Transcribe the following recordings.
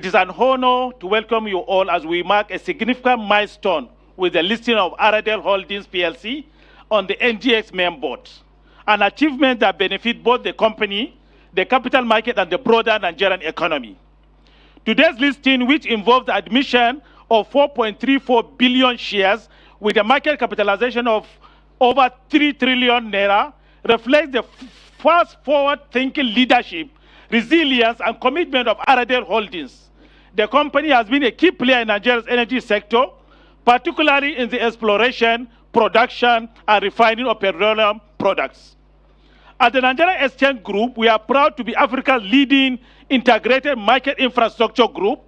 is an honor to welcome you all as we mark a significant milestone with the listing of Aradel Holdings PLC on the NGX main board, an achievement that benefits both the company, the capital market, and the broader Nigerian economy. Today's listing, which involves the admission of 4.34 billion shares with a market capitalization of over 3 trillion naira, reflects the fast-forward-thinking leadership, resilience, and commitment of Aradel Holdings. The company has been a key player in Nigeria's energy sector, particularly in the exploration, production, and refining of petroleum products. At the Nigerian Exchange Group, we are proud to be Africa's leading integrated market infrastructure group,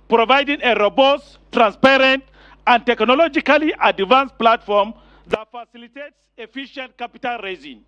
providing a robust, transparent, and technologically advanced platform that facilitates efficient capital raising.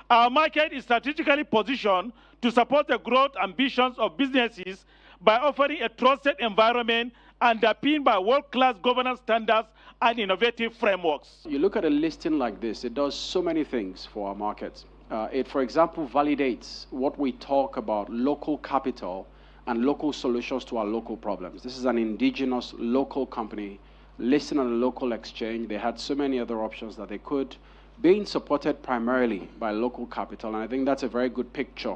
Our market is strategically positioned to support the growth ambitions of businesses by offering a trusted environment underpinned by world-class governance standards and innovative frameworks. You look at a listing like this, it does so many things for our market. It, for example, validates what we talk about local capital and local solutions to our local problems. This is an indigenous local company listed on a local exchange. They had so many other options that they could, being supported primarily by local capital. And I think that's a very good picture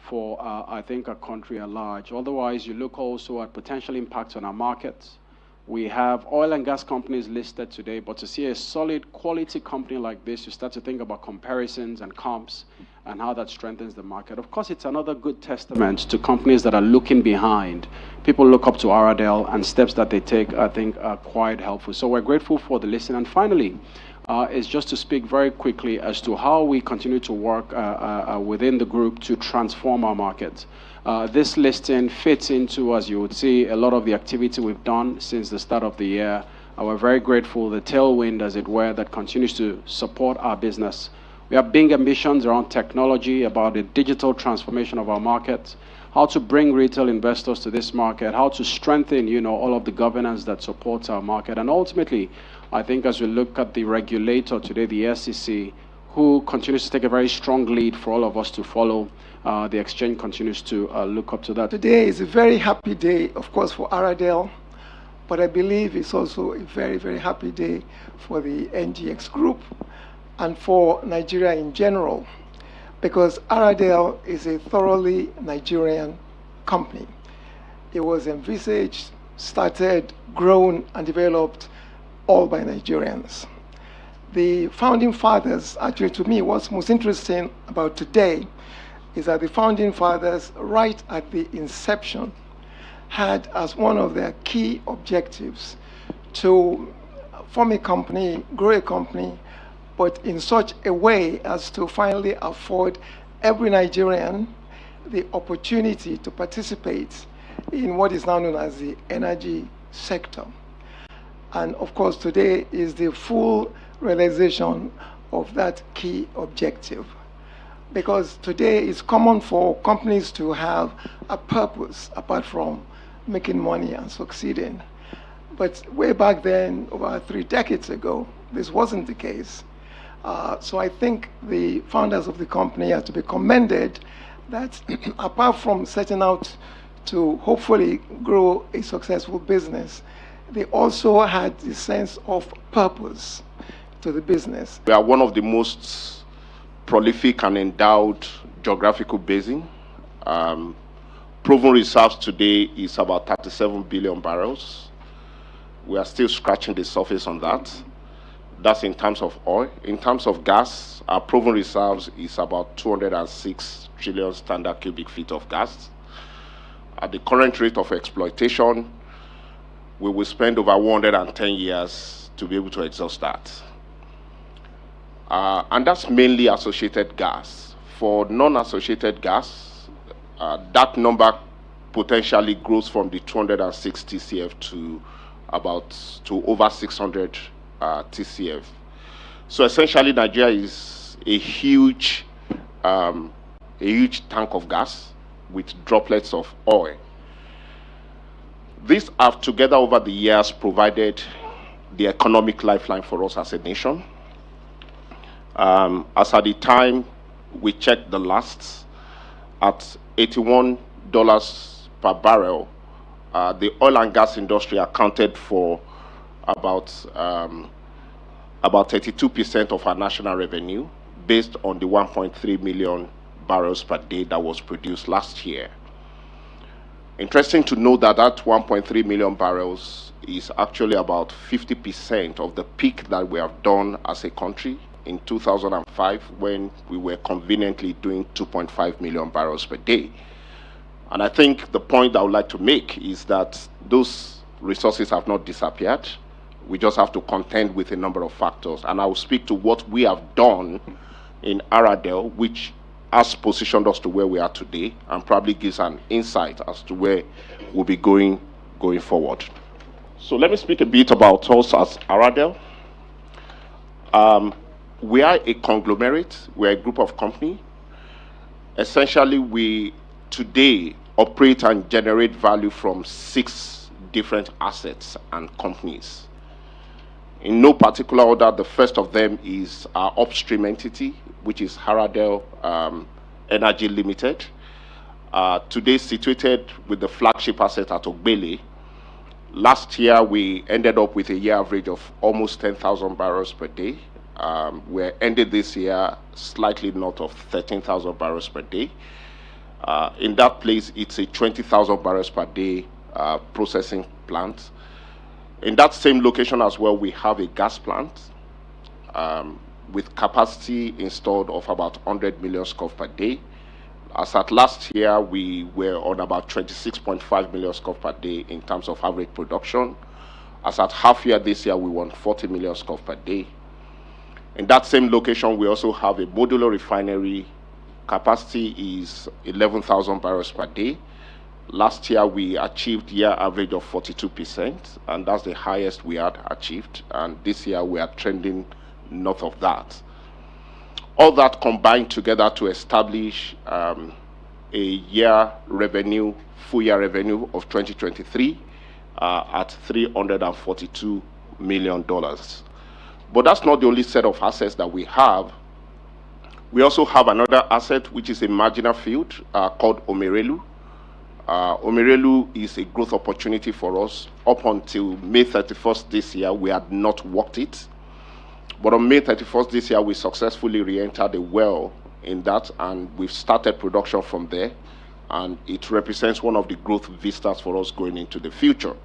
for, I think, a country at large. Otherwise, you look also at potential impacts on our markets. We have oil and gas companies listed today, but to see a solid quality company like this, you start to think about comparisons and comps and how that strengthens the market. Of course, it's another good testament to companies that are looking behind. People look up to Aradel, and steps that they take, I think, are quite helpful. So we're grateful for the listing. And finally, is just to speak very quickly as to how we continue to work within the group to transform our market. This listing fits into, as you would see, a lot of the activity we've done since the start of the year. We're very grateful, the tailwind, as it were, that continues to support our business. We have big ambitions around technology, about the digital transformation of our market, how to bring retail investors to this market, how to strengthen, all of the governance that supports our market. And ultimately, I think as we look at the regulator today, the SEC, who continues to take a very strong lead for all of us to follow, the exchange continues to look up to that. Today is a very happy day, of course, for Aradel, but I believe it's also a very, very happy day for the NGX group and for Nigeria in general, because Aradel is a thoroughly Nigerian company. It was envisaged, started, grown, and developed all by Nigerians. The founding fathers, actually, to me, what's most interesting about today is that the founding fathers, right at the inception, had as one of their key objectives to form a company, grow a company, but in such a way as to finally afford every Nigerian the opportunity to participate in what is now known as the energy sector. And of course, today is the full realization of that key objective. Because today it's common for companies to have a purpose apart from making money and succeeding. But way back then, over 3 decades ago, this wasn't the case. So I think the founders of the company are to be commended that apart from setting out to hopefully grow a successful business, they also had the sense of purpose to the business. We are one of the most prolific and endowed geographical basin. Proven reserves today is about 37 billion barrels. We are still scratching the surface on that. That's in terms of oil. In terms of gas, our proven reserves is about 206 trillion standard cubic feet of gas. At the current rate of exploitation, we will spend over 110 years to be able to exhaust that. And that's mainly associated gas. For non-associated gas, that number potentially grows from the 206 TCF to over 600 TCF. So essentially, Nigeria is a huge tank of gas with droplets of oil. These have together over the years provided the economic lifeline for us as a nation. As at the time we checked the last, at $81 per barrel, the oil and gas industry accounted for about 32% of our national revenue, based on the 1.3 million barrels per day that was produced last year. Interesting to know that that 1.3 million barrels is actually about 50% of the peak that we have done as a country in 2005, when we were conveniently doing 2.5 million barrels per day. And I think the point I would like to make is that those resources have not disappeared. We just have to contend with a number of factors. And I will speak to what we have done in Aradel, which has positioned us to where we are today, and probably gives an insight as to where we'll be going forward. So let me speak a bit about us as Aradel. We are a conglomerate. We're a group of companies. Essentially, we today operate and generate value from 6 different assets and companies. In no particular order, the first of them is our upstream entity, which is Aradel Energy Limited. Today situated with the flagship asset at Ogbele. Last year, we ended up with a year average of almost 10,000 barrels per day. We ended this year slightly north of 13,000 barrels per day. In that place, it's a 20,000 barrels per day processing plant. In that same location as well, we have a gas plant with capacity installed of about 100 million scf per day. As at last year, we were on about 26.5 million scf per day in terms of average production. As at half year this year, we won 40 million scf per day. In that same location, we also have a modular refinery. Capacity is 11,000 barrels per day. Last year, we achieved year average of 42%, and that's the highest we had achieved. And this year, we are trending north of that. All that combined together to establish a year revenue, full year revenue of 2023 at $342 million. But that's not the only set of assets that we have. We also have another asset, which is a marginal field called Omerelu. Omerelu is a growth opportunity for us. Up until May 31st this year, we had not worked it. But on May 31st this year, we successfully re-entered a well in that, and we've started production from there. And it represents one of the growth vistas for us going into the future.